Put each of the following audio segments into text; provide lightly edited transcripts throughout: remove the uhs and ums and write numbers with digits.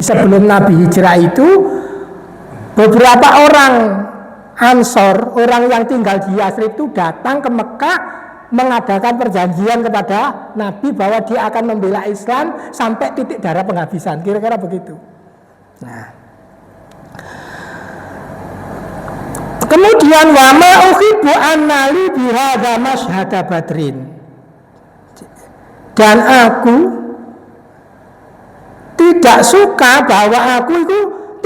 Sebelum Nabi hijrah itu, beberapa orang Ansor, orang yang tinggal di Yathrib itu datang ke Mekah mengadakan perjanjian kepada Nabi bahwa dia akan membela Islam sampai titik darah penghabisan, kira-kira begitu. Nah, kemudian wa ma uhibbu annali bihadza masyhada badrin, dan aku tidak suka bahwa aku itu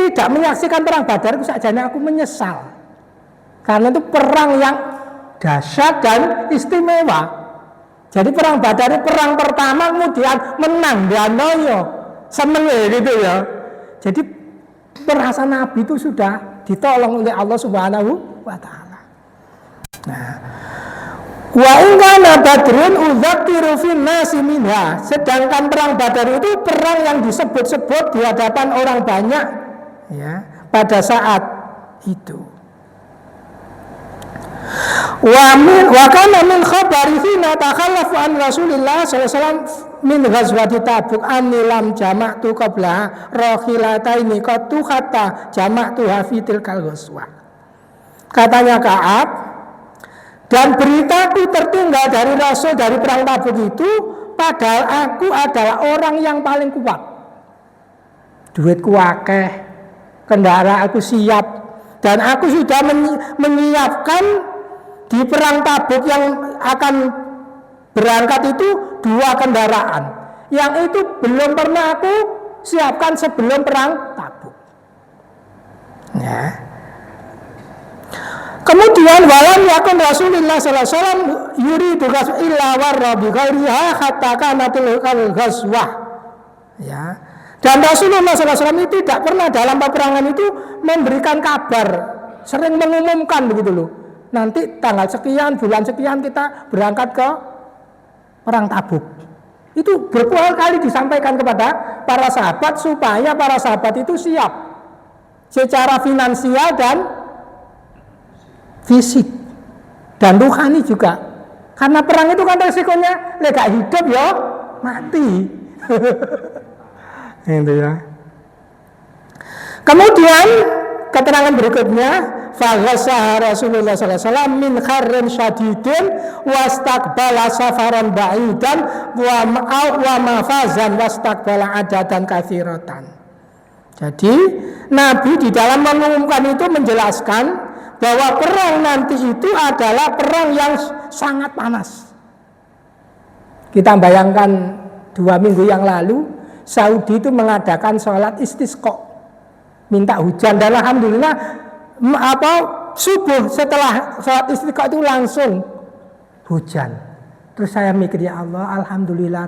tidak menyaksikan perang Badar, itu sajane aku menyesal. Karena itu perang yang dahsyat dan istimewa. Jadi perang Badar itu perang pertama, kemudian menang Danoyo, seneng gitu ya. Jadi perasaan Nabi itu sudah ditolong oleh Allah Subhanahu wa taala. Nah, wa in kana badrun udzakiru fin nasi minha, sedangkan perang Badar itu perang yang disebut-sebut di hadapan orang banyak ya pada saat itu. Wa kana min khabari hina takhallafu an Rasulillah sallallahu alaihi wasallam min ghazwati Tabuk anni lam jama'tu qabla rakhilataini qattu hatta jama'tu fi tilkal ghazwah. Katanya Ka'ab, dan beritaku tertinggal dari Rasul dari perang Tabuk itu, padahal aku adalah orang yang paling kuat. Duitku akeh, kendaraan aku siap, dan aku sudah menyiapkan di perang Tabuk yang akan berangkat itu 2 kendaraan, yang itu belum pernah aku siapkan sebelum perang Tabuk. Ya. Kemudian walam yakun Rasulullah sallallahu alaihi wasallam yuridu illa warra bi ghairiha hatta kanatil ghazwah. Ya. Dan Rasulullah sallallahu alaihi wasallam itu tidak pernah dalam peperangan itu memberikan kabar, sering mengumumkan begitu loh. Nanti tanggal sekian, bulan sekian kita berangkat ke perang Tabuk. Itu berkali-kali disampaikan kepada para sahabat supaya para sahabat itu siap secara finansial dan fisik dan rohani juga. Karena perang itu kan resikonya gak hidup ya mati. Gitu ya. Kemudian keterangan berikutnya, faghassaha Rasulullah sallallahu alaihi wasallam min kharrin syadidin wastaqbala safaran ba'idan wa mafazan wastaqbala adadan katsiratan. Jadi Nabi di dalam mengumumkan itu menjelaskan bahwa perang nanti itu adalah perang yang sangat panas. Kita bayangkan 2 minggu yang lalu Saudi itu mengadakan sholat istisqa, minta hujan, dan alhamdulillah subuh setelah sholat istisqa itu langsung hujan. Terus saya mikir, ya Allah, alhamdulillah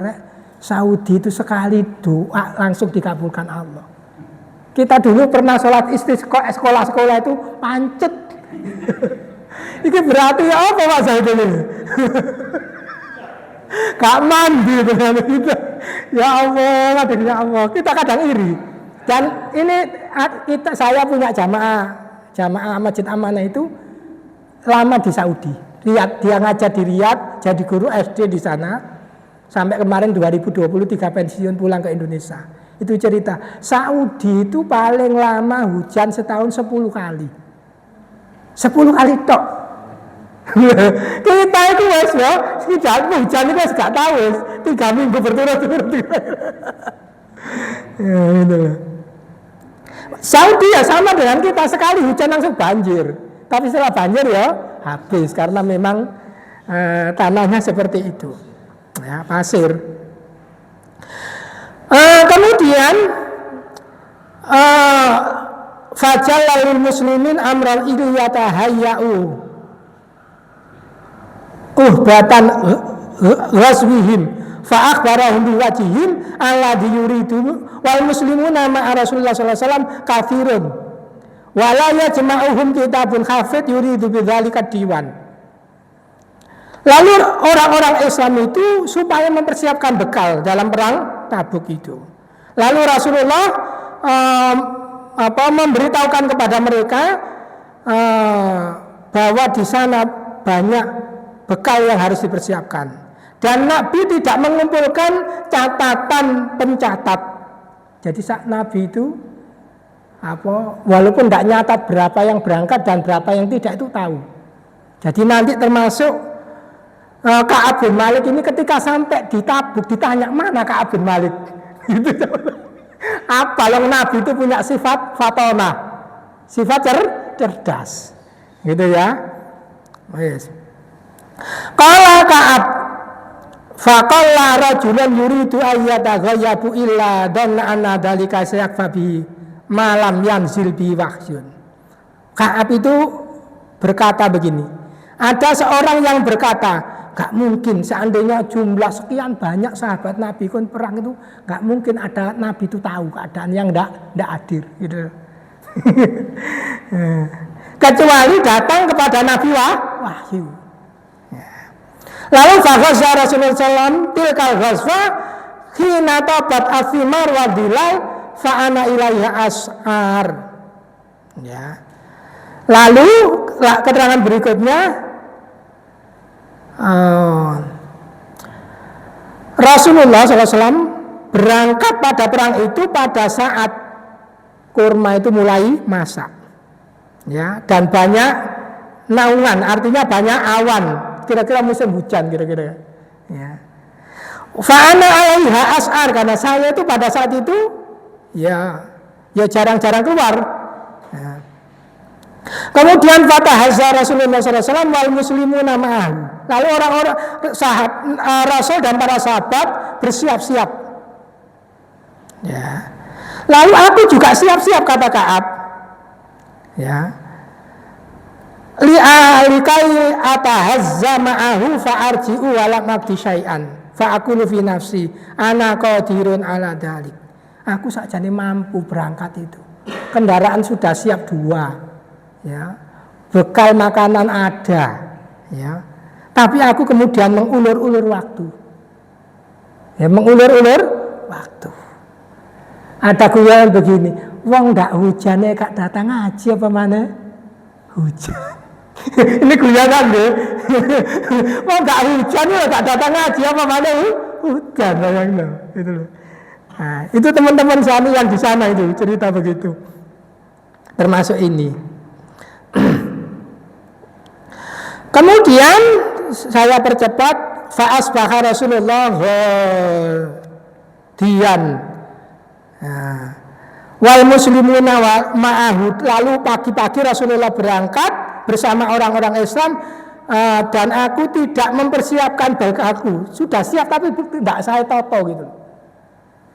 Saudi itu sekali doa langsung dikabulkan Allah. Kita dulu pernah sholat istisqa sekolah-sekolah itu pancet. Ini berarti apa Pak Saudi ini? Gak mandi dengan kita. Ya Allah, ya Allah. Kita kadang iri. Dan ini saya punya jamaah Masjid Amanah itu lama di Saudi. Dia ngajar di Riyadh, jadi guru SD di sana. Sampai kemarin 2023 pensiun pulang ke Indonesia. Itu cerita, Saudi itu paling lama hujan setahun 10 kali. 10 kali tok. Kita itu wes ya, hujan itu wes gak tahu wes 3 minggu berturut-turut. Ya, gitu. Saudi ya sama dengan kita, sekali hujan langsung banjir. Tapi setelah banjir ya habis karena memang tanahnya seperti itu. Ya, pasir. Kemudian fajallalil muslimin amral iliyata hayya'u uhbatan ghazwihim fa akhbarahum biwajhihim alladhi yuridu wal muslimuna ma'a Rasulullah sallallahu alaihi wasallam kafirun wa la yajma'uhum kitabun hafid yuridu bidzalika diwan. Lalu orang-orang Islam itu supaya mempersiapkan bekal dalam perang Tabuk itu. Lalu Rasulullah memberitahukan kepada mereka bahwa di sana banyak bekal yang harus dipersiapkan. Dan Nabi tidak mengumpulkan catatan pencatat. Jadi Nabi itu walaupun tidak nyatat berapa yang berangkat dan berapa yang tidak itu tahu. Jadi nanti termasuk Ka'ab bin Malik ini ketika sampai di Tabuk ditanya mana Ka'ab bin Malik. Gitu. Kalau Nabi itu punya sifat fatona, sifat cerdas, gitu ya. Yes. Qala Ka'ab faqalla rajulun yuridu ayyataghayyabu illa dhanna anna dzalika sayakfa bihi malam yanzil bi wahyun. Ka'ab itu berkata begini, ada seorang yang berkata, gak mungkin seandainya jumlah sekian banyak sahabat Nabi kon perang itu, gak mungkin ada Nabi itu tahu keadaan yang ndak hadir gitu. Kecuali datang kepada Nabi wahyu. Lalu faghazza Rasulullah SAW tilkal ghazwa hina tabat athimar wa dilal fa'ana ilaiha as'ar. Ya. Lalu keterangan berikutnya Rasulullah SAW berangkat pada perang itu pada saat kurma itu mulai masak, ya, dan banyak naungan, artinya banyak awan, kira-kira musim hujan kira-kira. Ya. Fa'ana alaiha as'ar, karena saya itu pada saat itu ya jarang-jarang keluar. Ya. Kemudian fatahazza Rasulullah SAW wal muslimuna ma'ahu. Lalu orang-orang Rasul dan para sahabat bersiap-siap. Ya. Lalu aku juga siap-siap, kata Ka'ab. Ya. Li'alikai atahazza ma'ahu fa'arji'u walam abdi syai'an fa'akulu fi nafsi ana qadirun ala dhalik. Aku sakjane mampu berangkat itu. Kendaraan sudah siap 2. Ya, bekal makanan ada, ya. Tapi aku kemudian mengulur-ulur waktu. Ya, mengulur-ulur waktu. Ada guyon begini, wong ndak hujane gak datang ngaji apa mana? Hujan. Ini guyonan deh. Wong ndak hujan ya gak datang ngaji apa mana? Hujan bayangno, itu loh. Nah, itu teman-teman suami yang di sana itu cerita begitu. Termasuk ini. Kemudian saya percepat fa'asbaha Rasulullah dian wal muslimuna ma'ahud. Lalu pagi-pagi Rasulullah berangkat bersama orang-orang Islam, dan aku tidak mempersiapkan bagi aku. Sudah siap tapi tidak saya toto gitu.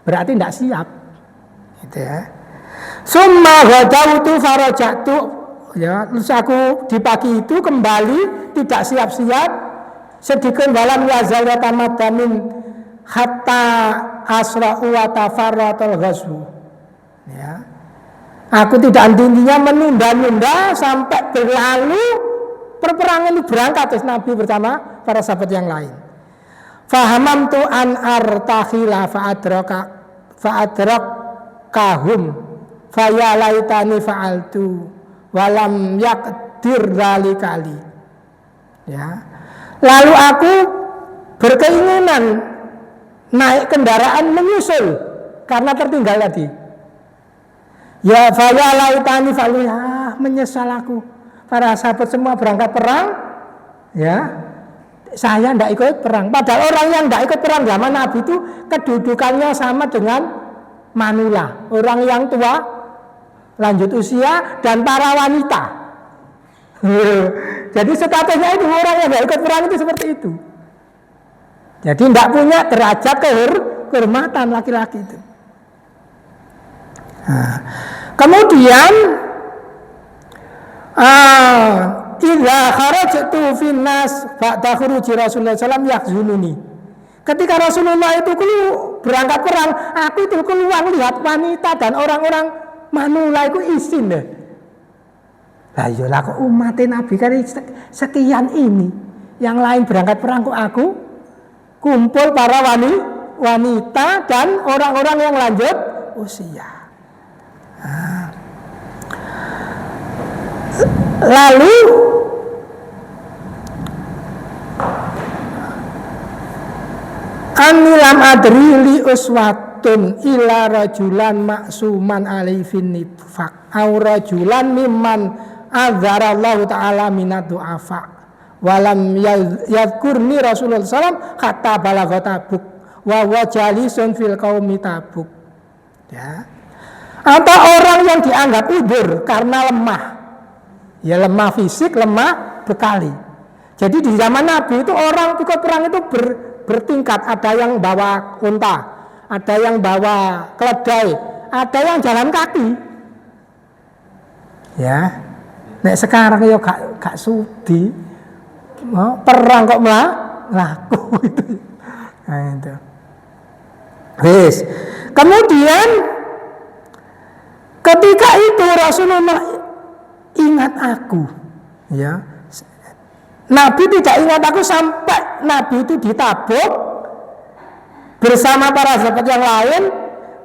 Berarti tidak siap. Gitu ya. Summa ghadawtu farajatu. Ya, terus aku di pagi itu kembali tidak siap-siap, sedikit dalam wazawat tamadamin hatta asra'u wa tafarratul ghazwu. Ya. Aku tidak intinya menunda-nunda sampai berlalu perperangan itu berangkat terus Nabi bersama para sahabat yang lain. Fahamamtu an artakhila fa'adrakahum fayalaitani fa'altu walam yakdir kali. Ya. Lalu aku berkeinginan naik kendaraan menyusul karena tertinggal tadi. Ya fayalaitani fa'altu, menyesal aku. Para sahabat semua berangkat perang, ya. Saya tidak ikut perang. Padahal orang yang tidak ikut perang zaman Nabi itu kedudukannya sama dengan manula, orang yang tua lanjut usia dan para wanita. Jadi statusnya itu orang yang tidak ikut perang itu seperti itu. Jadi tidak punya derajat kehormatan laki-laki itu. Nah, kemudian idza kharajtu finnas ba'da khuruji Rasulullah sallallahu alaihi wasallam ketika Rasulullah itu berangkat perang, aku itu keluar lihat wanita dan orang-orang manula itu isin deh. Lah iya lah kok umat Nabi kan sekian ini. Yang lain berangkat perang kok aku kumpul para wanita dan orang-orang yang lanjut usia. Nah. Lalu anilam adri li uswat maktun ila rajulan maksuman alaihi fin nifaq au rajulan mimman adzarallahu ta'ala minad du'afa walam yadhkurni Rasulullah SAW hatta balagha Tabuk wa wajalisun fil qaumi Tabuk. Ya. Atau orang yang dianggap udur karena lemah. Ya lemah fisik, lemah bekali. Jadi di zaman Nabi itu orang ikut perang itu bertingkat, ada yang bawa unta, ada yang bawa keledai, ada yang jalan kaki. Ya. Nek sekarang yo gak sudi. Perang kok melaku itu. Nah, itu. Wis. Kemudian ketika itu Rasulullah ingat aku, ya. Nabi tidak ingat aku sampai Nabi itu di Tabuk bersama para sahabat yang lain.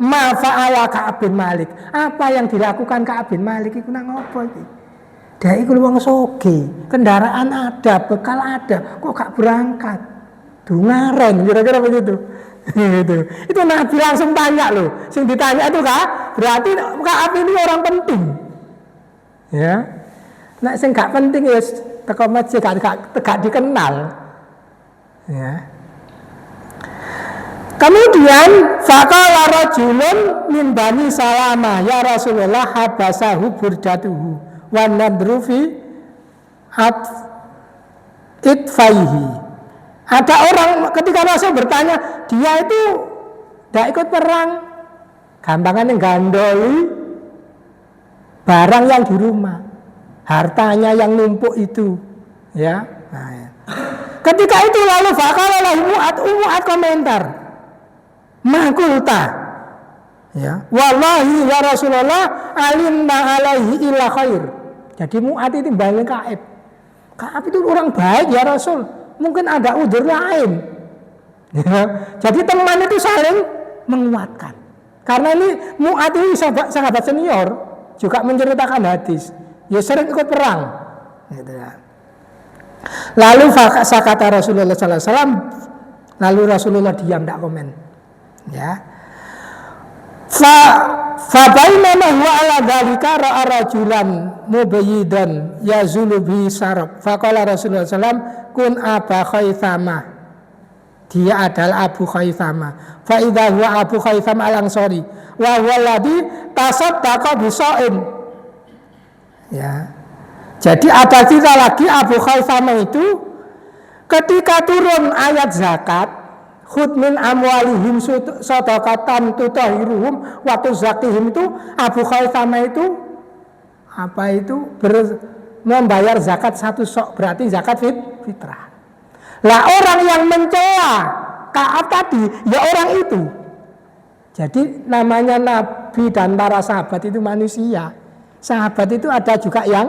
Ma fa'ala Ka'ab bin Malik. Apa yang dilakukan Ka'ab bin Malik itu nang opo iki? Dia itu wong soge, kendaraan ada, bekal ada, kok gak berangkat? Dungaren, kira-kira begitu. Itu Nabi langsung tanya loh. Sing ditanya itu berarti Ka'ab ini orang penting. Ya. Nek sing gak penting ya teko masjid gak dikenal. Ya. Kemudian faqala rajulun min Bani Salamah ya Rasulullah habasahu burdatuhu wa nadru fi itfaihi. Ada orang ketika Rasul bertanya, dia itu tidak ikut perang, gampangannya gandoli barang yang di rumah, hartanya yang numpuk itu, ya. Nah, ya. Ketika itu lalu faqala lahu Mu'ad komentar, makulta, ya, wallahi ya Rasulullah alimna alaihi illa khair. Jadi Mu'ad itu balik Ka'ab itu orang baik ya Rasul. Mungkin ada udzur lain. Ya. Jadi teman itu saling menguatkan. Karena ini Mu'ad ini sahabat senior, juga menceritakan hadis. Ya sering ikut perang. Gitu ya. Lalu kata Rasulullah SAW, lalu Rasulullah diam, tidak komen. Ya. Fa bainama huwa ala dzalika ra'a rajulan mubayyidan yazulu bi sarab. Faqala Rasulullah sallam kun Aba Khaythama. Dia adalah Abu Khaythama. Fa idza huwa Abu Khaythama al-Ansari wa huwa alladhi tasaddaqa bi sha'in. Ya. Jadi ada cerita lagi Abu Khaythama itu ketika turun ayat zakat, khud min amwalihim shadaqatan tutahhiruhum wa tuzakihim, itu Abu Khaythama itu apa itu membayar zakat satu sok, berarti zakat fitrah. Lah orang yang mencela Ka'ab tadi ya orang itu. Jadi namanya Nabi dan para sahabat itu manusia. Sahabat itu ada juga yang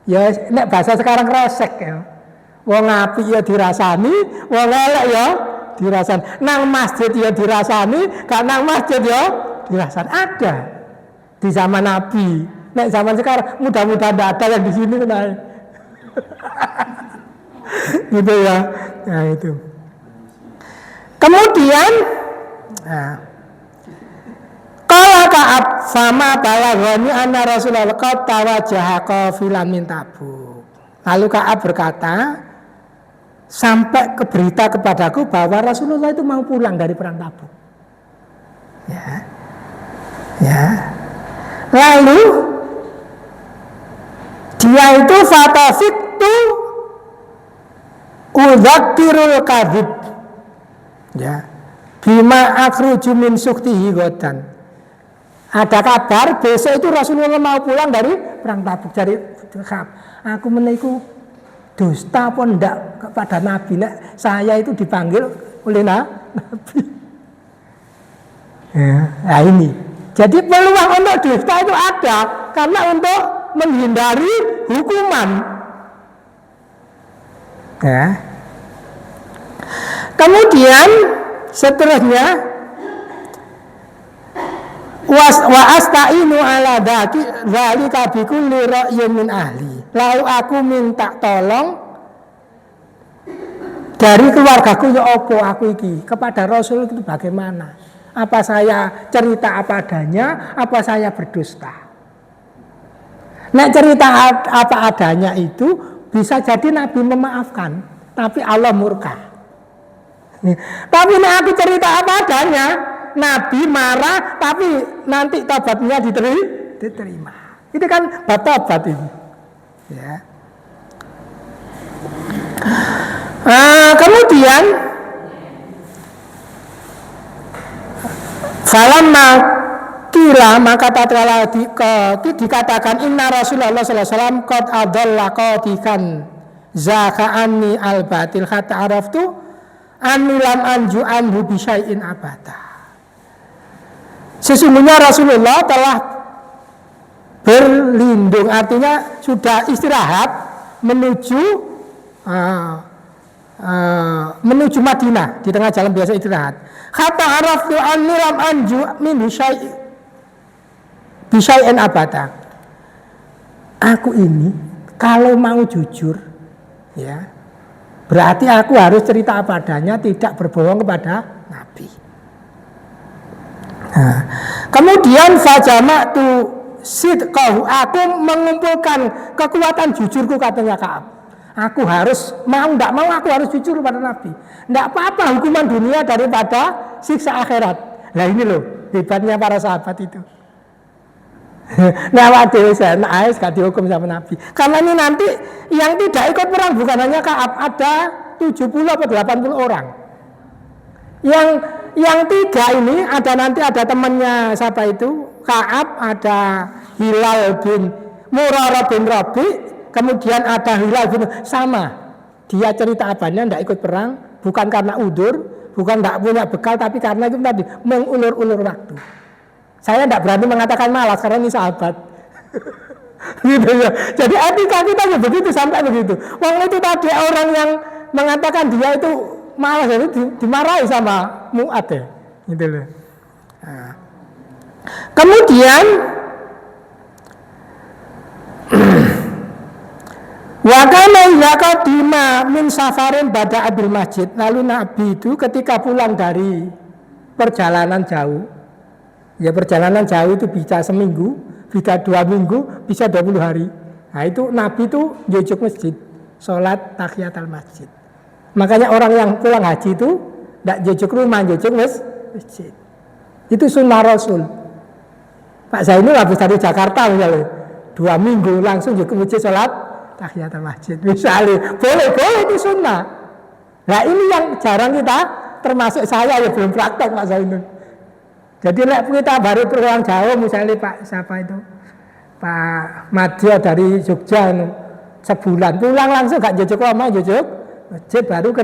ya nek bahasa sekarang resek ya. Wong apik ya dirasani, wong elek ya dirasani. Nang masjid ya dirasani, gak nang masjid ya dirasani. Ada di zaman Nabi. Nek zaman sekarang mudah-mudahan ada yang di sini nah. Gitu ya. Nah itu. Kemudian qala Ka'ab sama balaghani anna Rasulullah qad tawajaha qafilan min Tabuk. Lalu Ka'ab berkata, sampai ke berita kepadaku bahwa Rasulullah itu mau pulang dari perang Tabuk. Ya. Ya. Lalu dia itu fatafiktu udzakirul kadhib. Ya. Bima akhruju min suktihi godan. Ada kabar besok itu Rasulullah mau pulang dari perang Tabuk, dari Ka'ab. Aku menaiku dusta pun ndak kepada Nabi. Nek saya itu dipanggil oleh Nabi. Ya, nah ini. Jadi peluang untuk dusta itu ada karena untuk menghindari hukuman. Ya. Kemudian seterusnya wa asta'inu ala dzalika bi kulli ra'yin min ahli. Lalu aku minta tolong dari keluargaku ya opo aku iki kepada Rasul itu bagaimana? Apa saya cerita apa adanya, apa saya berdusta? Nek cerita apa adanya itu bisa jadi Nabi memaafkan, tapi Allah murka. Tapi nek aku cerita apa adanya, Nabi marah, tapi nanti tobatnya diterima. Itu kan tobat ini. Ya. Kemudian falamma kila maka tatkala dikatakan inna Rasulullah sallallahu alaihi wasallam qad adalla qadikan zaka anni al batil hatta araftu anni lam anju anhu bi syai'in abada. Sesungguhnya Rasulullah telah berlindung, artinya sudah istirahat menuju Madinah, di tengah jalan biasa istirahat. Hatta araftu anni lam anju minhu syai'in abada. Aku ini kalau mau jujur, ya, berarti aku harus cerita apa adanya, tidak berbohong kepada Nabi. Nah, kemudian fajama'tu sidqahu, aku mengumpulkan kekuatan jujurku, katanya Ka'ab. Aku harus tidak mau aku harus jujur kepada Nabi. Tidak apa-apa hukuman dunia daripada siksa akhirat. Nah ini loh hebatnya para sahabat itu. Nah waduh saya gak dihukum sama Nabi. Karena ini nanti yang tidak ikut perang bukan hanya Ka'ab, ada 70 atau 80 orang. Yang tiga ini ada temannya siapa itu? Ka'ab, ada Hilal bin Murarah bin Rabi, kemudian ada Hilal bin sama. Dia cerita apanya tidak ikut perang bukan karena udur, bukan tidak punya bekal, tapi karena itu tadi mengulur-ulur waktu. Saya tidak berani mengatakan malas karena ini sahabat. Gitu ya. Jadi etika kita ya begitu sampai begitu. Wong itu tadi orang yang mengatakan dia itu malas itu dimarahi sama Mu'ad ya. Gitu loh. Nah. Kemudian wa kana yaqdima min safarin bada abil masjid. Lalu Nabi itu ketika pulang dari perjalanan jauh, ya perjalanan jauh itu bisa seminggu, bisa 2 minggu, bisa 20 hari. Nah itu Nabi itu jujur masjid, sholat tahiyatul masjid. Makanya orang yang pulang haji itu tidak jujur rumah, jujur masjid. Itu sunnah Rasul. Pak Zainul habis dari Jakarta misalnya 2 minggu langsung jujur masjid sholat tahiyatul masjid. Misalnya boleh itu sunnah. Nah ini yang jarang kita, termasuk saya ya belum praktek Pak Zainul. Jadi kita baru pulang jauh misalnya Pak siapa itu Pak Madya dari Jogja sebulan pulang langsung gak jujur rumah, jujur masjid baru ke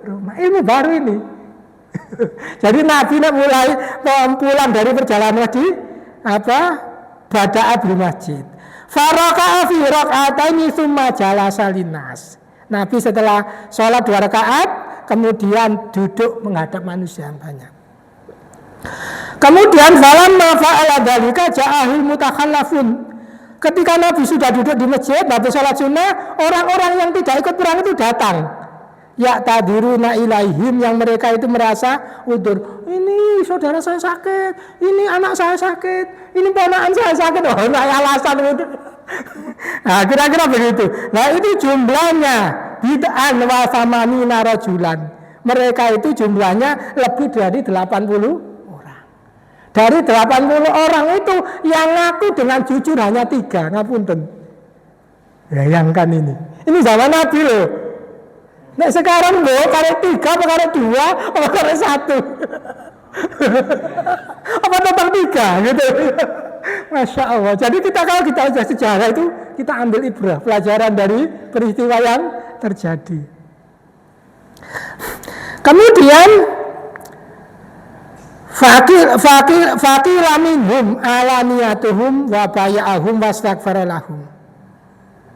rumah. Ini baru ini. Jadi Nabi mulai pulang dari perjalanan di bada abil masjid. Faraka'a fi raka'ataini tsumma jalasa linnas. Nabi setelah sholat 2 rakaat kemudian duduk menghadap manusia yang banyak. Kemudian falamma fa'ala dzalika ja'ahul mutakhallafun. Ketika Nabi sudah duduk di masjid habis sholat sunnah, orang-orang yang tidak ikut perang itu datang. Ya tadiruna ilaihim, yang mereka itu merasa udur. Ini saudara saya sakit, ini anak saya sakit, ini ponakan saya sakit. Oh, enggak alasan itu. Nah, kira-kira begitu. Nah, itu jumlahnya bid'an wa samanina rajulan. Mereka itu jumlahnya lebih dari 80 orang. Dari 80 orang itu yang ngaku dengan jujur hanya 3, ngapunten. Bayangkan ini. Ini zaman Nabi loh. Nah sekarang loh, kali 3, apa kali 2, apa kali 1? Apa total 3 gitu. Masya Allah. Jadi kalau kita udah sejarah itu, kita ambil ibrah, pelajaran dari peristiwa yang terjadi. Kemudian faqila minhum alaniyatuhum wa baya'ahum wastaghfara lahum.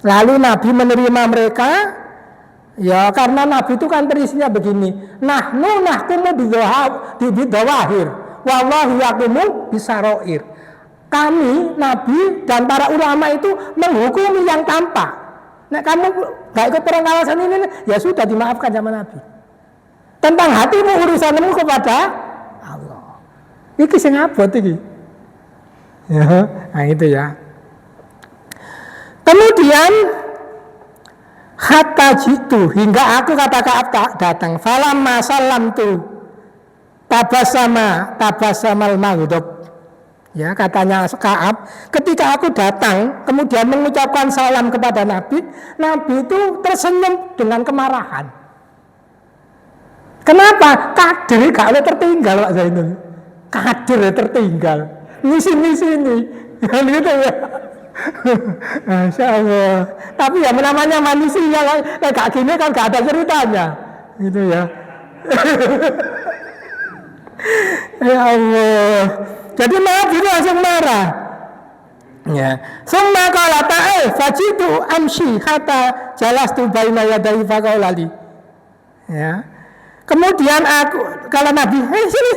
Lalu Nabi menerima mereka. Ya karena Nabi itu kan terisinya begini, nahnu nahkumu bidawahir wallahu yaqumu bisaroir. Kami Nabi dan para ulama itu menghukumi yang tampak. Nah kamu gak ikut perang kawasan ini ya sudah dimaafkan sama Nabi. Tentang hatimu urusanmu kepada Allah. Iki sing abot iki. Ya, nah itu ya. Kemudian hatta jitu, hingga aku kata Ka'ab datang. Falamma salamtu tabasamal maghdub. Ya, katanya Ka'ab, ketika aku datang kemudian mengucapkan salam kepada Nabi, Nabi itu tersenyum dengan kemarahan. Kenapa? Kader gak boleh tertinggal Pak Zainul. Kader tertinggal. Ngisi-ngisi ini. Gitu ya. Masya Allah. Tapi ya namanya manusia, kayak gini kan gak ada ceritanya. Gitu ya. Ya Allah. Jadi Nabi langsung marah. Ya. Summa qala ta'ala fajitu amshi hatta jalastu baina yadai faqala li. Ya. Kemudian aku kalau Nabi, sini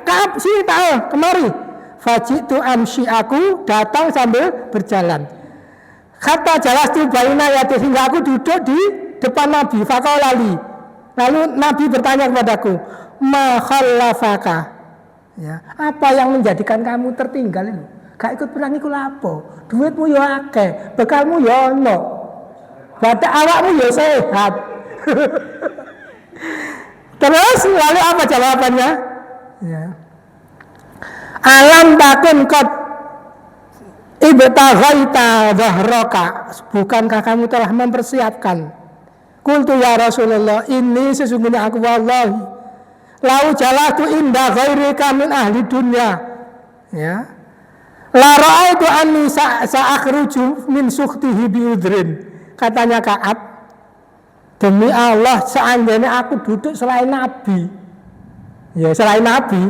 Ka'ab sini tahu kemari. Fajitu amshi, aku datang sambil berjalan. Hatta jalastu baina yadai, hingga aku duduk di depan Nabi faqala li. Lalu Nabi bertanya kepadaku, ma khallafaka? Ya, apa yang menjadikan kamu tertinggal ini? Gak ikut perang iku lapo? Duitmu yo akeh, bekalmu yo ono. Badak awakmu yo sehat. Terus lalu apa jawabannya? Ya. Alam takun qad ibtaghaita dhahraka. Bukankah kamu telah mempersiapkan? Qultu ya Rasulullah, ini sesungguhnya aku wallahi lau jalatu inda ghairika min ahli dunya, ya, la ra'aitu anni sa'akhruju min sukhtihi biudrin. Katanya Ka'ab, demi Allah seandainya aku duduk selain Nabi, ya selain Nabi,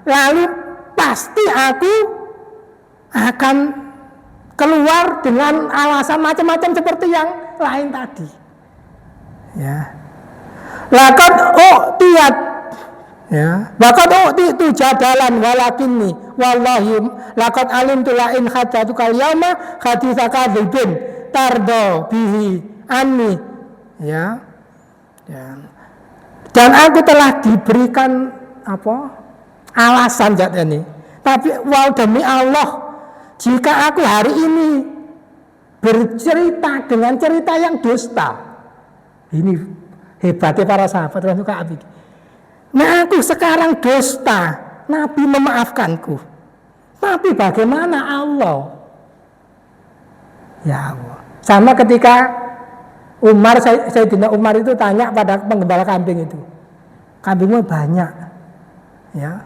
lalu pasti aku akan keluar dengan alasan macam-macam seperti yang lain tadi. Ya, laqad tiat, ya, bakat itu jadalan walakinni wallahi laqad alimtu la in hadzatuka al-yawma haditsaka dzibin tardo bihi anni, ya. Dan aku telah diberikan alasan zat ini, tapi demi Allah jika aku hari ini bercerita dengan cerita yang dusta, ini hebatnya para sahabat termasuk Ka'ab. Nah aku sekarang dusta, Nabi memaafkanku. Tapi bagaimana Allah? Ya Allah. Sama ketika Sayyidina Umar itu tanya pada penggembala kambing itu, kambingmu banyak, ya,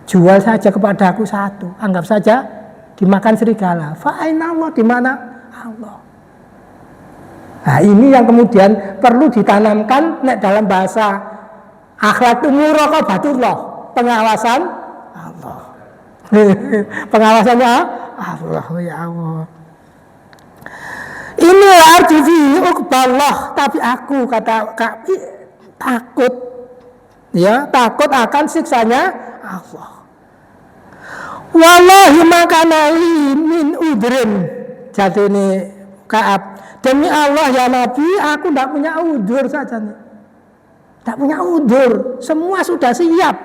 jual saja kepada aku satu, anggap saja dimakan serigala. Fa'aina Allah, di mana Allah? Nah ini yang kemudian perlu ditanamkan dalam bahasa akhlak muraqabatullah, pengawasan Allah. Pengawasannya Allah, ya Allah. Ini arjufi uqballah, tapi aku kata takut, ya, takut akan siksanya Allah. Wallahi makanali min udrin, jadi ini Ka'ab, demi Allah ya Nabi, aku tidak punya udzur saja nih. Tak punya udzur, semua sudah siap.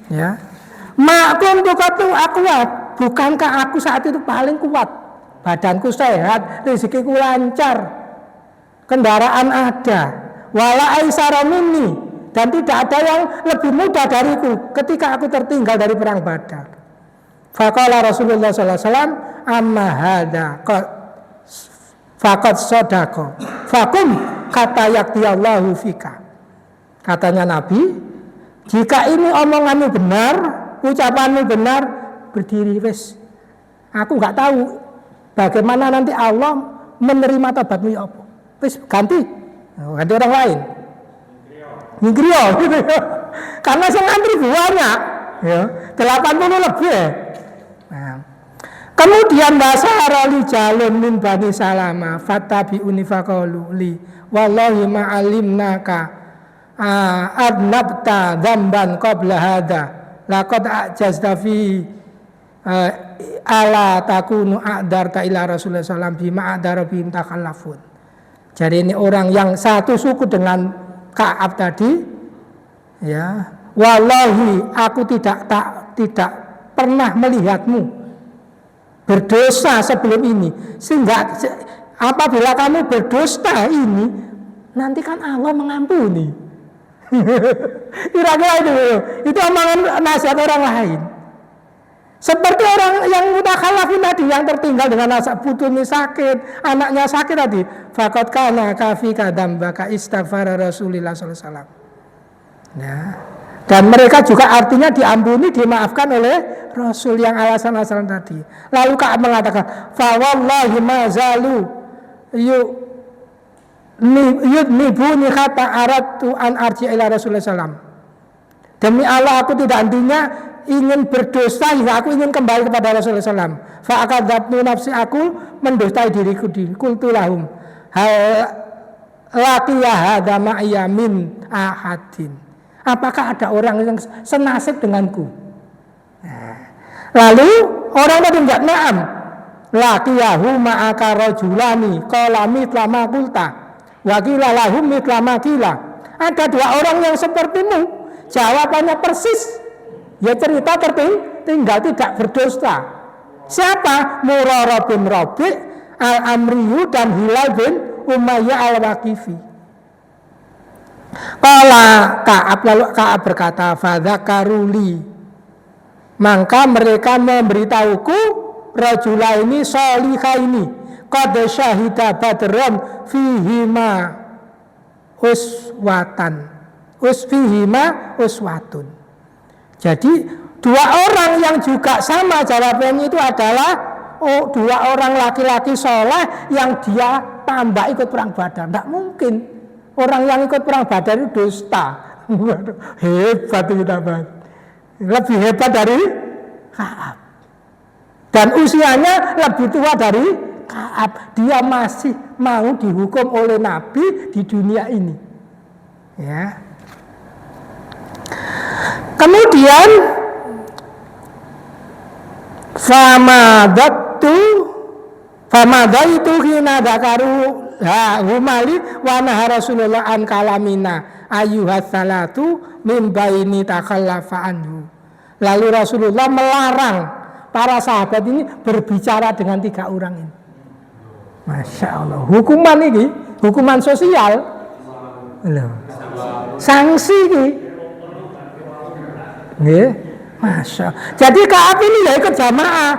Ya. Maklum tukatu akuat, bukankah aku saat itu paling kuat? Badanku sehat, rezekiku lancar, kendaraan ada, wala aisara minni, dan tidak ada yang lebih mudah dariku ketika aku tertinggal dari perang Badar. Faqala Rasulullah sallallahu alaihi wasallam, amma hadza faqad sadaqa. Fakum kata yaktiallahu fika. Katanya Nabi, jika ini omonganmu benar, ucapanmu benar, berdiri wes. Aku nggak tahu bagaimana nanti Allah menerima tobatmu ya apa. Wes ganti orang lain. Ngigrio gitu ya. Karena saya ngantri banyak, ya, 80 lebih. Ya. Nah. Kemudian bahasa rali jalun min bani salama fatabi unifaqalu li wallahi ma'alimnaka adnabta dzamban qabla hada laqad ajazta fi ala takunu a'darta ila Rasulullah sallallahu alaihi wasallam bima a'dara bihim takhallafun. Jadi ini orang yang satu suku dengan Ka'ab tadi, ya, wallahi aku tidak tidak pernah melihatmu berdosa sebelum ini, sehingga apabila kamu berdosa ini, nanti kan Allah mengampuni. Kira-kira itu omongan nasihat orang lain. Seperti orang yang mutakhallafin tadi, yang tertinggal dengan anak putunya sakit, anaknya sakit tadi. Faqad kana kafika dzambaka istighfar Rasulullah sallallahu alaihi wasallam. Ya. Dan mereka juga artinya diampuni, dimaafkan oleh Rasul yang alasan-alasan tadi. Lalu Ka'ab mengatakan, fa wallahi ma zalu yudnibuni kata aradtu an arji ila Rasulullah sallam. Demi Allah aku tidak hentinya ingin berdosa hingga aku ingin kembali kepada Rasulullah SAW. Fa'akadzabtu nafsi, aku mendustai diriku. Qultu lahum hal laqiya hadza ma'iya min ahadin. Apakah ada orang yang senasib denganku? Lalu orang tadi enggak, na'am. Laqiyahu ma'aka rajulani qala mithla ma qulta wa qila lahum mithla ma qila. Ada dua orang yang sepertimu, jawabannya persis. Ya cerita tertinggal, tidak berdosa. Siapa? Murarah bin Rabi' al-Amriyu dan Hilal bin Umayyah al-Waqifi. Qala Ka'ab, lalu Ka'ab berkata, fadzakaruli, maka mereka memberitahuku rajula ini sholihah ini qad syahida badran fihima uswatun. Jadi dua orang yang juga sama jawabannya itu adalah dua orang laki-laki soleh yang dia tambah ikut perang Badar. Tidak mungkin orang yang ikut perang Badar itu dusta. Hebat itu dapat. Lebih hebat dari Ka'ab. Dan usianya lebih tua dari Ka'ab. Dia masih mau dihukum oleh Nabi di dunia ini. Ya. Kemudian famadaitu hina dakaru humali wa naha Rasulullah an kalamina ayyuhas salatu min baini takhallafa anhu. Lalu Rasulullah melarang para sahabat ini berbicara dengan tiga orang ini. Masya Allah, hukuman ini, hukuman sosial, sanksi ini. Nggih, Masya. Jadi Ka'ab ini ya ikut jamaah,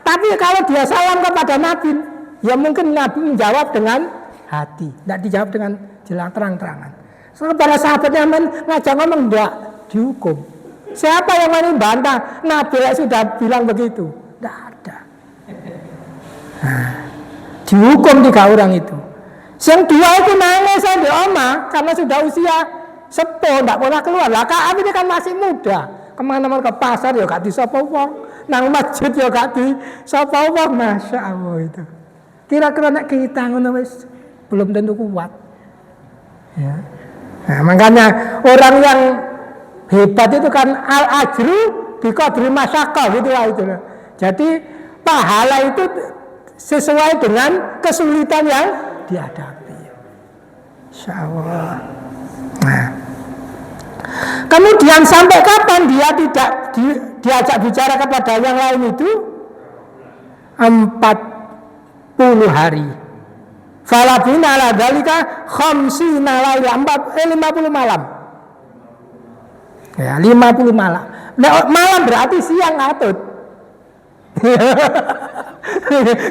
tapi kalau dia salam kepada Nabi, ya mungkin Nabi menjawab dengan hati, tidak dijawab dengan jelas terang-terangan. So, para sahabatnya ngajak ngomong enggak dihukum. Siapa yang mau bantah? Nabi sudah bilang begitu, tidak ada. Nah, dihukum tiga orang itu. Yang dua itu nangis di oma karena sudah usia sepuh, tidak pernah keluar. Lah Ka'ab ini kan masih muda. Kemana-mana ke pasar ya gak disapa wong, nang masjid ya gak disapa wong. Masya Allah itu. Kira-kira nek kita ngono wis belum tentu kuat. Ya. Nah, makanya orang yang hebat itu kan al-ajru bi qadri masyaqqah gitu lah itu. Jadi pahala itu sesuai dengan kesulitan yang dihadapi. Insyaallah. Nah, kemudian sampai kapan dia tidak diajak bicara kepada yang lain itu? 40 hari. Falabina ala dalika khamsina laila 50 malam. Ya, 50 malam. Nah, malam berarti siang atut.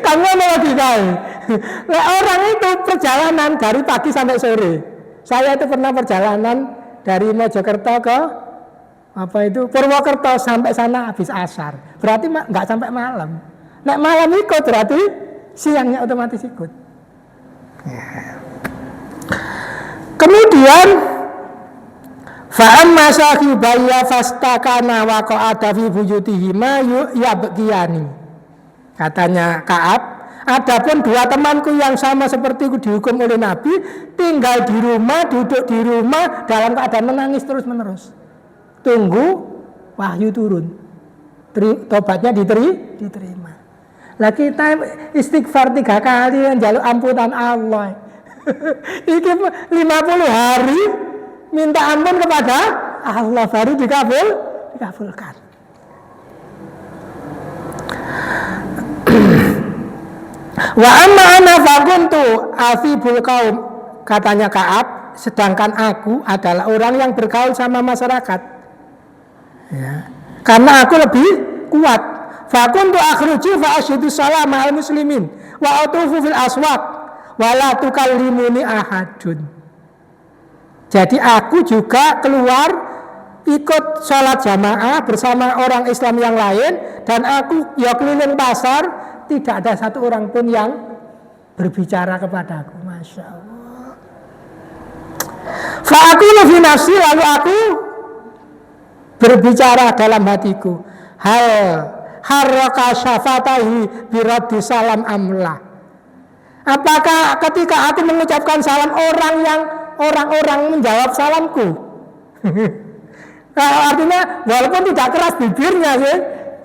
Kamu lagi kau. Nah, orang itu perjalanan dari pagi sampai sore. Saya itu pernah perjalanan dari Mojokerto ke Purwokerto, sampai sana habis asar. Berarti nggak sampai malam. Nek malam ikut berarti siangnya otomatis ikut. Ya. Kemudian fa'amma sahibaya fastakana wa qa'ada fi buyutihima yabqiyani. Katanya Ka'ab, adapun dua temanku yang sama sepertiku dihukum oleh Nabi, tinggal di rumah, duduk di rumah dalam keadaan menangis terus-menerus. Tunggu wahyu turun. Tobatnya diterima. Lah kita istighfar 3 kali njaluk ampunan Allah. Iki 50 hari minta ampun kepada Allah baru dikabulkan. Wa amma ana fakuntu afibul kaum, katanya Ka'ab, sedangkan aku adalah orang yang bergaul sama masyarakat. Ya. Karena aku lebih kuat. Fakuntu akhruju fa asyhadu salam al muslimin wa atufu fil aswaq wa la tukallimuni ahadun. Jadi aku juga keluar ikut sholat jamaah bersama orang Islam yang lain, dan aku ya keliling pasar, tidak ada satu orang pun yang berbicara kepadaku. Masya Allah. Fa'aqulu fi nafsi, lalu aku berbicara dalam hatiku, hal harraka syafatahi biraddi salam amla. Apakah ketika aku mengucapkan salam orang-orang menjawab salamku? Artinya walaupun tidak keras bibirnya sih,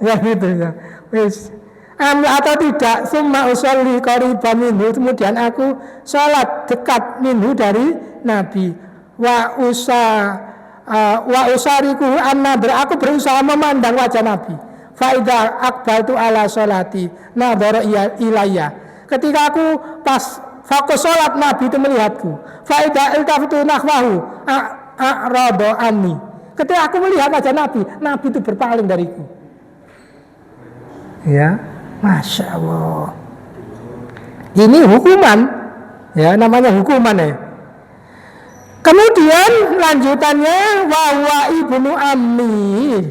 ya gitu ya. Wis. Atau tidak, summa usolli qariban minhu, kemudian aku sholat dekat minhu dari Nabi. Wa usariku anna, aku berusaha memandang wajah Nabi. Fa idza aqbaltu ala sholati nadhara ilayya. Ketika aku pas fokus sholat, Nabi itu melihatku. Fa idza iltafatu nahwahu a'rada anni. Ketika aku melihat wajah Nabi, Nabi itu berpaling dariku. Ya, Masya Allah. Ini hukuman, ya, namanya hukuman ya. Kemudian lanjutannya, wa ibnu ammi,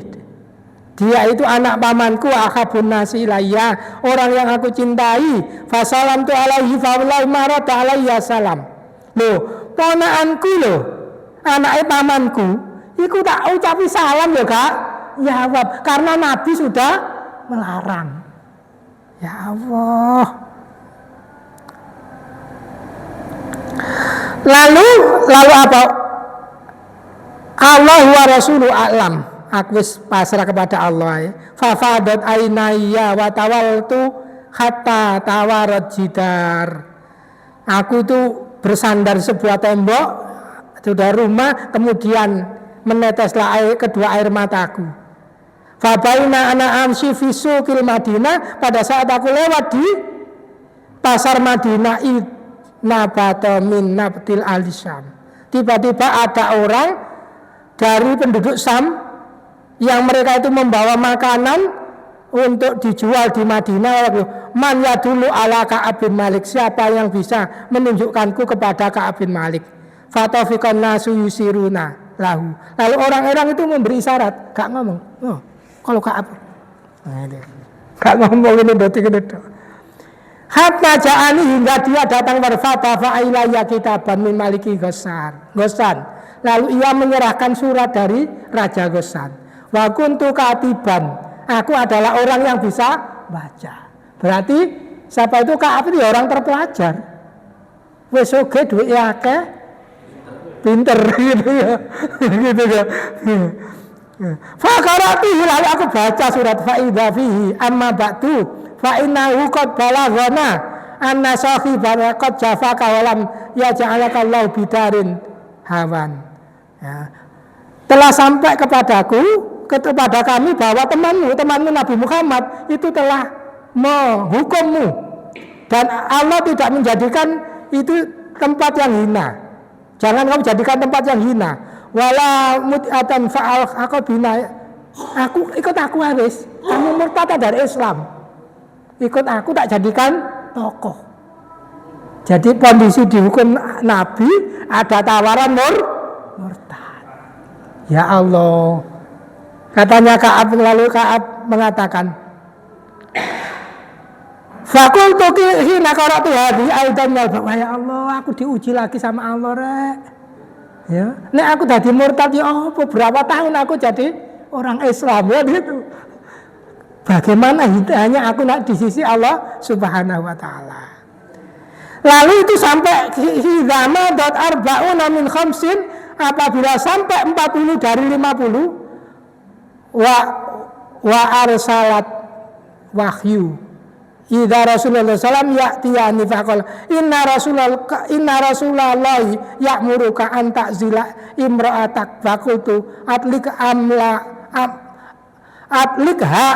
dia itu anak pamanku, akhabun nasi ilayya, orang yang aku cintai. Fasalam tu alaihi fawallahi marada alayya salam. Loh, ponaanku loh, anaknya pamanku, iku tak ucapi salam ya Kak. Jawab, karena Nabi sudah melarang. Ya Allah. Lalu apa? Allah wa rasulu a'lam. Aku pasrah kepada Allah. Fafadat ainaya wa tawaltu hatta tawarat jidar. Aku itu bersandar sebuah tembok, sudah rumah, kemudian meneteslah kedua air mataku. Fabaina ana amsi fi suqil Madinah, pada saat aku lewat di pasar Madinah, nabata min nabtil al-Syam. Tiba-tiba ada orang dari penduduk Syam yang mereka itu membawa makanan untuk dijual di Madinah. Man yadulu ala Ka'ab bin Malik, siapa yang bisa menunjukkanku kepada Ka'ab bin Malik? Fatafiqan nasu yusiruna lahu. Lalu orang-orang itu memberi isyarat, gak ngomong. Oh, kalau Ka'ab, gak ngomong ini dotik. Hatta ja'ani, hingga dia datang berfata fa'ilayya kitaban min maliki Ghassan. Lalu ia menyerahkan surat dari Raja Ghassan. Wa kuntu katiban, aku adalah orang yang bisa baca. Berarti siapa itu Ka'ab? Itu orang terpelajar. Wes oge duwe akeh, pinter gitu ya. Gitu ya. Fa qara'tuhu, lalu aku baca surat fa idza fihi amma ba'du fa innahu qad balaghana anna sahibana qad jafaka wa lam yaj'alaka Allah bidarin hawan. Ya. Telah sampai kepadaku, kepada kami, bahwa temanmu Nabi Muhammad itu telah menghukummu, dan Allah tidak menjadikan itu tempat yang hina. Jangan kamu jadikan tempat yang hina. Wala mut'atan fa'al aqabina, ikut aku habis. Kamu murtad dari Islam, ikut aku, tak jadikan tokoh. Jadi kondisi dihukum Nabi, ada tawaran murtad. Ya Allah. Katanya Ka'ab, lalu Ka'ab mengatakan, fakultu hina qara'tu hadhi aidan ya Allah, aku diuji lagi sama Allah rek. Ya, nek aku jadi murtad ya beberapa tahun aku jadi orang Islam ya gitu. Bagaimana hidayahnya aku nak di sisi Allah Subhanahu wa taala. Lalu itu sampai hidama dot arba'una min khamsin, apabila sampai 40 dari 50, wa arsalat wahyu. Idza Rasulullah sallam ya'tiyani faqala inna Rasulullah ya'muruka an ta'zila imra'atak faqultu atlikha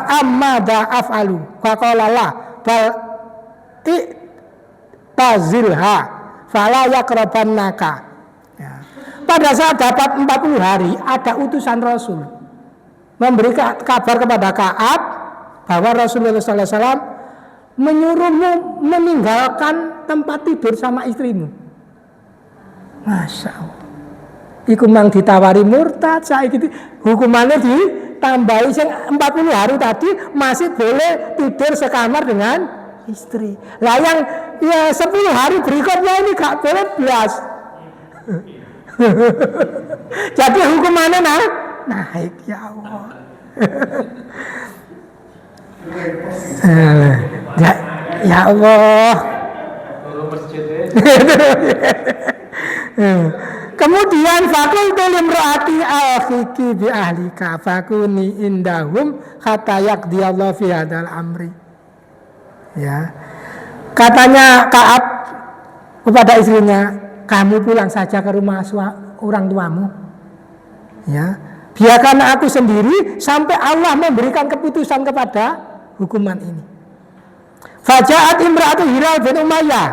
amma da af'alu faqala la bal tazilha fala yakrabannaka. Ya. Pada saat dapat 40 hari ada utusan Rasul memberi kabar kepada Ka'ab bahwa Rasulullah SAW menyuruhmu meninggalkan tempat tidur sama istrimu. Masya Allah. Iku mang ditawari murtad, saiki hukumannya ditambahi sing 40 hari tadi masih boleh tidur sekamar dengan istri. Lah yang ya 10 hari berikutnya ini gak boleh belas. Jadi hukumannya naik ya Allah. Ya Allah. Kemudian fakultu limraati akhiki bi ahlika fakuni indahum hatta yaqdiyallahu fi hadzal amri. Ya. Katanya Ka'ab kepada istrinya, kamu pulang saja ke rumah orang tuamu. Ya. Biarkan aku sendiri sampai Allah memberikan keputusan kepada hukuman ini. Faja'at imra'atu Hilal bin Umayyah.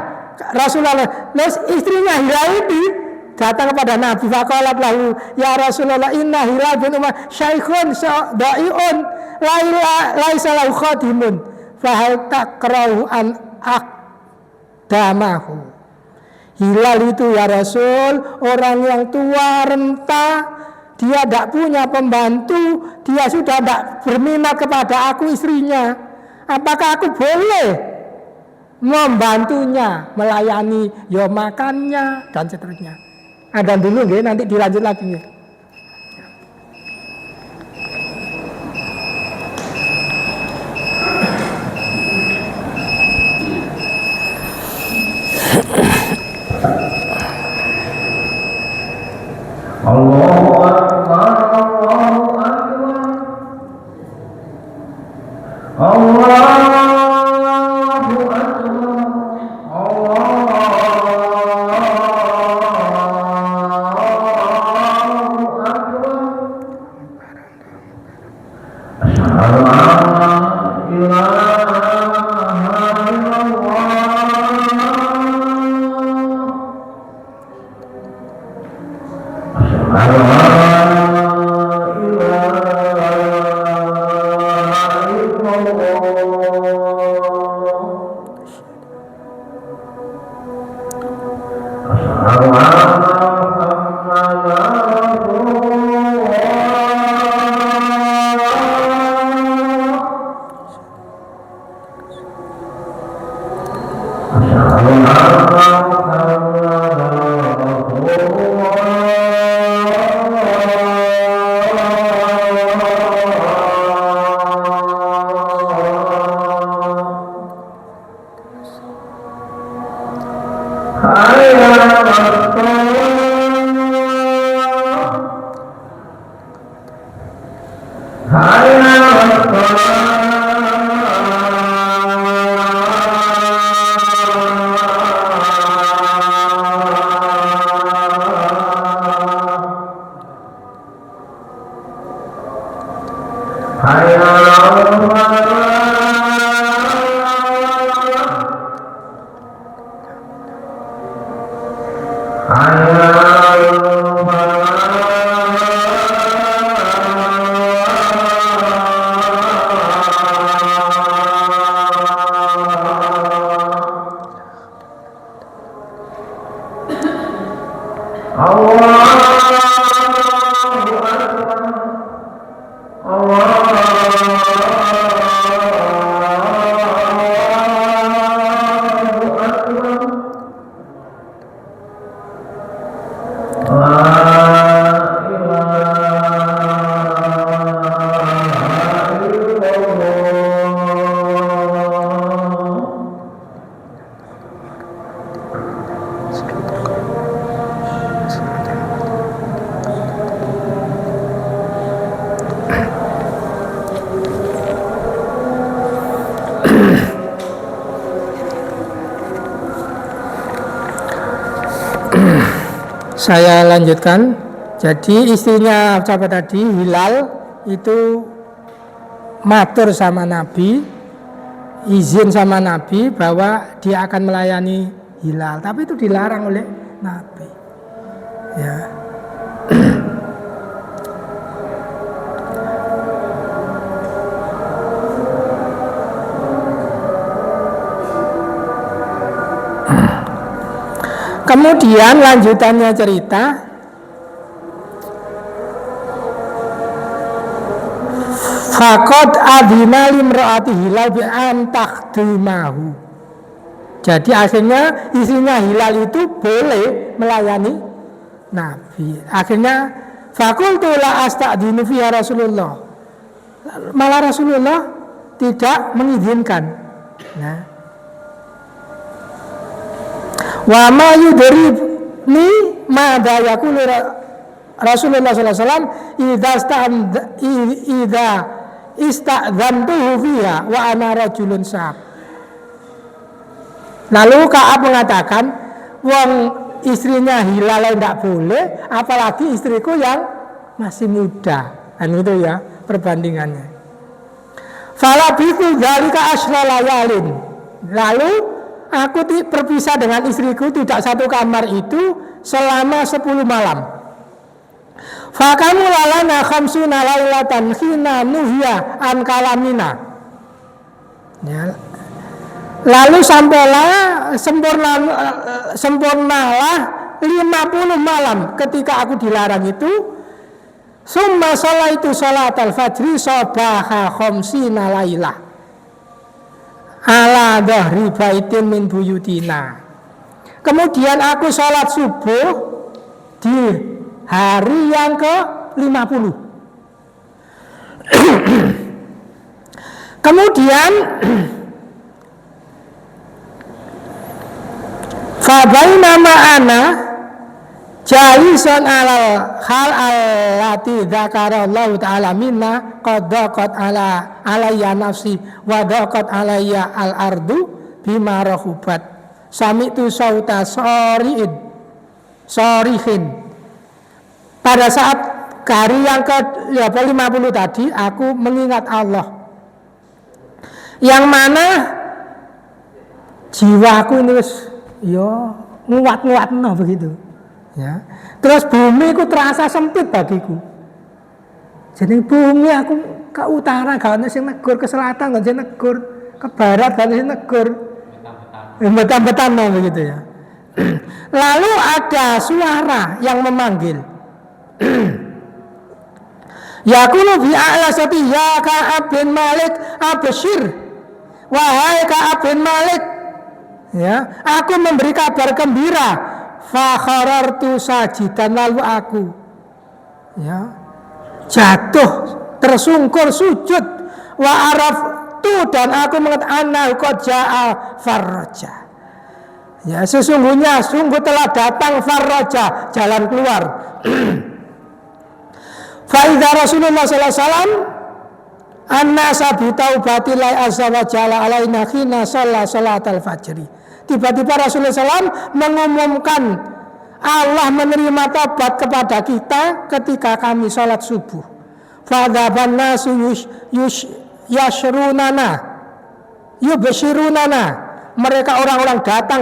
Rasulullah, istrinya Hilal itu datang kepada Nabi faqalat lahu ya Rasulullah inna Hilal bin Umayyah syaikhun da'iun laisa lahu khadimun fa hal takrahu an aqdamahu. Hilal itu ya Rasul orang yang tua renta, dia tidak punya pembantu, dia sudah tidak berminat kepada aku istrinya. Apakah aku boleh membantunya, melayani, ya makannya dan seterusnya. Ada dulu nggih, nanti dilanjut lagi nggih. Allahu Akbar, Allahu Akbar, Allahu Saya lanjutkan. Jadi istrinya siapa tadi, Hilal itu matur sama Nabi, izin sama Nabi bahwa dia akan melayani hilal, tapi itu dilarang oleh Nabi. Ya. Kemudian lanjutannya cerita, faqad adina limraati hilal bi an takhdimahu. Jadi akhirnya isinya hilal itu boleh melayani Nabi. Akhirnya faqultu la asta'dinu fiha Rasulullah. Malah Rasulullah tidak mengizinkan. Nah, wa ma yudribni ma da yaqulu Rasulullah sallallahu alaihi wasallam idza ista'dzantuhu fiha wa ana rajulun syab. Lalu Ka'ab mengatakan, wong istrinya hilal tidak boleh, apalagi istriku yang masih muda. Dan itu ya perbandingannya. Fala biku dzalika asyra layalin. Lalu aku berpisah dengan istriku tidak satu kamar itu selama 10 malam. Fakamu lalana khamsuna lailatan khina nuhya an kalamina. Ya. Lalu sampailah sempurnalah 50 malam ketika aku dilarang itu. Summa sholaitu sholatal fajri sabaha khamsina lailah ala dhahri baitin min buyutina. Kemudian aku sholat subuh di hari yang ke-50. Kemudian fabainama ana jalisan alal hal allati dzakarallahu ta'ala minna qad daqat alayya nafsi wa daqat alayya al ardu bima rahubat sami'tu sauta sorihin. Pada saat hari yang ke-50 tadi aku mengingat Allah yang mana jiwaku ini nguat-nguat begitu ya. Terus bumi ku terasa sempit bagiku. Jadi bumi aku ke utara gak ono sing negur, ke selatan gak ono sing negur, ke barat gak ono sing negur. Betam-betam begitu ya. Lalu ada suara yang memanggil. Yaqulu bi a'lasati ya Ka'ab bin Malik absyir. Wahai Ka'ab bin Malik, ya, aku memberi kabar gembira. Fa kharartu sajidan, lalu aku ya jatuh tersungkur sujud. Wa araftu, dan aku mengatakan annahu qad jaa farraja. Ya, sesungguhnya sungguh telah datang farraja, jalan keluar. Fa idza Rasulullah sallallahu alaihi wasallam an-nasa bi taubatillahi azza wa jalla alaina khina sholatal fajri. Tiba-tiba Rasulullah SAW mengumumkan Allah menerima taubat kepada kita ketika kami sholat subuh. Fadhaban nasu yashrunana yubshirunana. Mereka orang-orang datang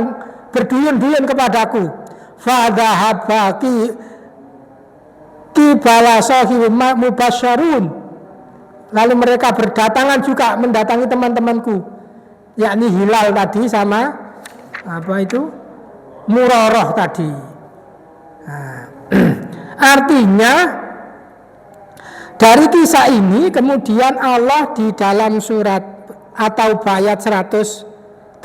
berduyun-duyun kepadaku. Fadhahabaki kibala sahibu mubasyarun. Lalu mereka berdatangan juga mendatangi teman-temanku, yakni Hilal tadi sama Murarah tadi. Nah, artinya dari kisah ini kemudian Allah di dalam surat atau ayat 118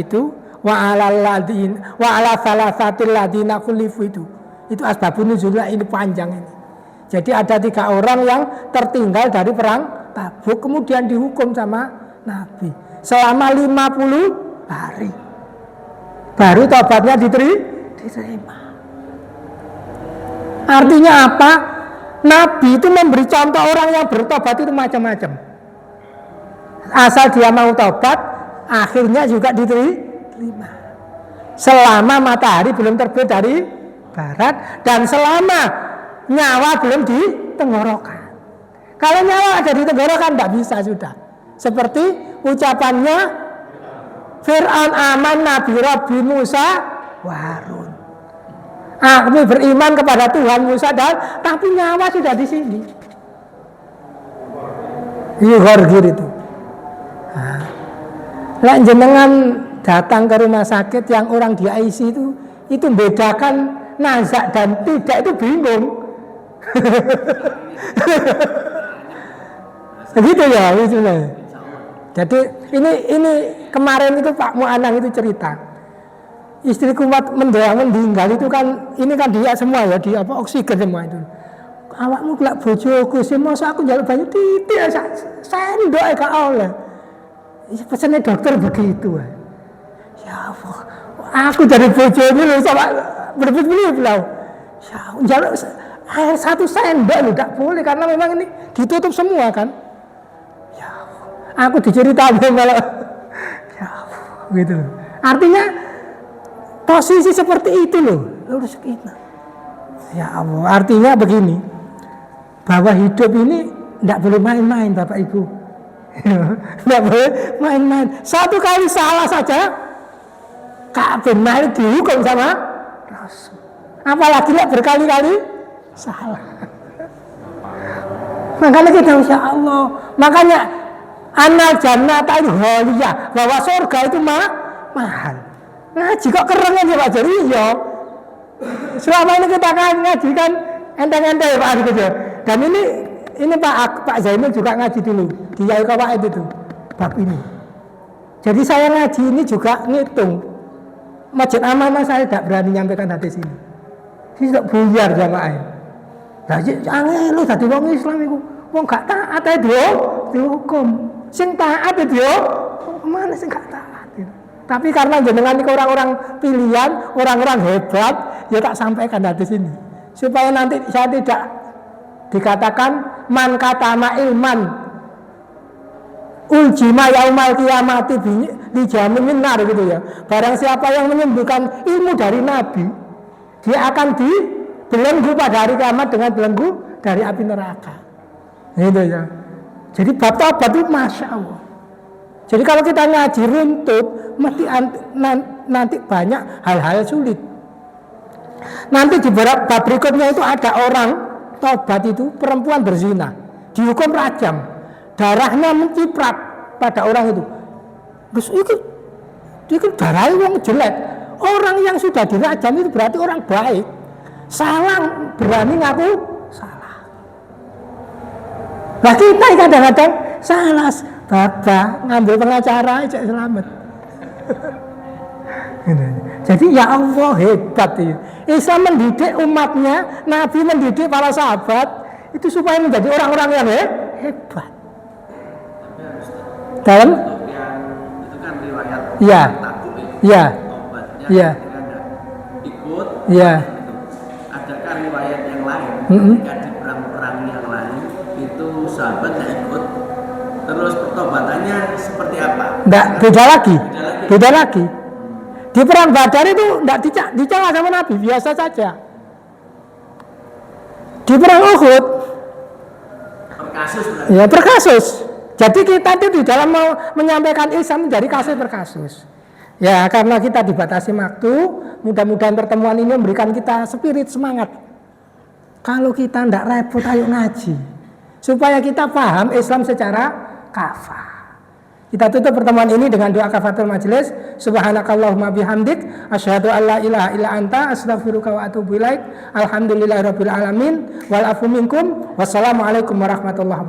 itu wa ala salasatil ladina khulifu itu asbabun nuzulnya ini panjang ini. Jadi ada 3 orang yang tertinggal dari perang Tabuk kemudian dihukum sama Nabi selama 50 hari. Baru tobatnya diterima. Artinya apa? Nabi itu memberi contoh orang yang bertobat itu macam-macam. Asal dia mau tobat, akhirnya juga diterima. Selama matahari belum terbit dari barat dan selama nyawa belum di tenggorokan. Kalau nyawa ada di tenggorokan tidak bisa sudah. Seperti ucapannya Fir'aun amanna bi Rabbi Musa wa Harun. Kami beriman kepada Tuhan Musa dan tapi nyawa sudah di sini. Yuhorgir itu. Lah jenengan datang ke rumah sakit yang orang di IC itu bedakan nazak dan tidak itu bingung. Begitu ya, itulah. Jadi ini kemarin itu Pak Muanang itu cerita. Istriku meninggal itu kan ini kan dia semua ya di oksigen semua itu. Awakmu kelak bojoku sih masa aku njaluk banyu titik sendok gak oleh. Pesannya dokter begitu. Ya Allah, aku dari bojo ini loh sama berbeda-beda loh. Ya njaluk air 1 sendok loh tidak boleh karena memang ini ditutup semua kan. Ya Allah, aku diceritain malah ya Allah, gitu. Artinya posisi seperti itu loh, lurus kita. Ya Allah, artinya begini, bahwa hidup ini tidak boleh main-main Bapak Ibu. Tidak boleh main-main. Satu kali salah saja, Kak bin Malik dihukum sama Rasul. Apalagi lah berkali-kali salah. Makanya kita insya Allah, makanya anal jannata itu ghaliyah, bahwa surga itu mahal. Ngaji kok keren aja Pak Jari ya. Selama ini kita kan ngaji kan enteng-enteng Pak gitu. Dan ini Pak Zainul juga ngaji dulu di Yai Kawaid itu bab ini. Jadi saya ngaji ini juga ngitung. Masjid Amanah saya tidak berani nyampaikan hadis ini. Tidak buyar jamaah. Lah angel lu dadi wong Islam iku. Wong gak taat ae dihukum. Sing taat dia mana sing gak taat. Tapi karena jenengan ini orang-orang pilihan, orang-orang hebat, ya tak sampaikan hadis ini. Supaya nanti saya tidak dikatakan man katama ilman uljima yaumal qiyamati dijamin minar gitu ya. Barang siapa yang menyembuhkan ilmu dari Nabi, dia akan dibelenggu pada hari kiamat dengan belenggu dari api neraka. Gitu ya. Jadi bab tobat itu masya Allah. Jadi kalau kita ngaji runtut, mesti nanti banyak hal-hal sulit. Nanti di bab berikutnya itu ada orang tobat itu perempuan berzina, dihukum rajam, darahnya menciprat pada orang itu. Terus itu darahnya orang jelek. Orang yang sudah dirajam itu berarti orang baik. Salah berani ngaku salah. Nah kita kadang-kadang salah. Bapak ngambil pengacara aja selamat. Jadi ya Allah hebat ya. Islam mendidik umatnya, Nabi mendidik para sahabat itu supaya menjadi orang-orang yang hebat. Dalam? Itu kan riwayat. Iya. Iya. Iya. Ikut. Iya. Adakah riwayat yang lain? Ketika di perang-perang yang lain itu sahabat yang ikut. Terus pertobatannya seperti apa? Enggak, beda lagi. Di perang Badar itu enggak dicela sama Nabi, biasa saja. Di perang Uhud per kasus. Jadi kita itu di dalam mau menyampaikan Islam menjadi kasus per kasus. Ya, karena kita dibatasi waktu, mudah-mudahan pertemuan ini memberikan kita spirit semangat. Kalau kita enggak repot, ayo ngaji. Supaya kita paham Islam secara kafah. Kita tutup pertemuan ini dengan doa kafatul majelis. Subhanakallahumma bihamdik asyhadu an la ilaha illa anta astaghfiruka wa atubu ilaik. Alhamdulillahirabbil alamin wal afu minkum. Wassalamualaikum warahmatullahi wabarakatuh.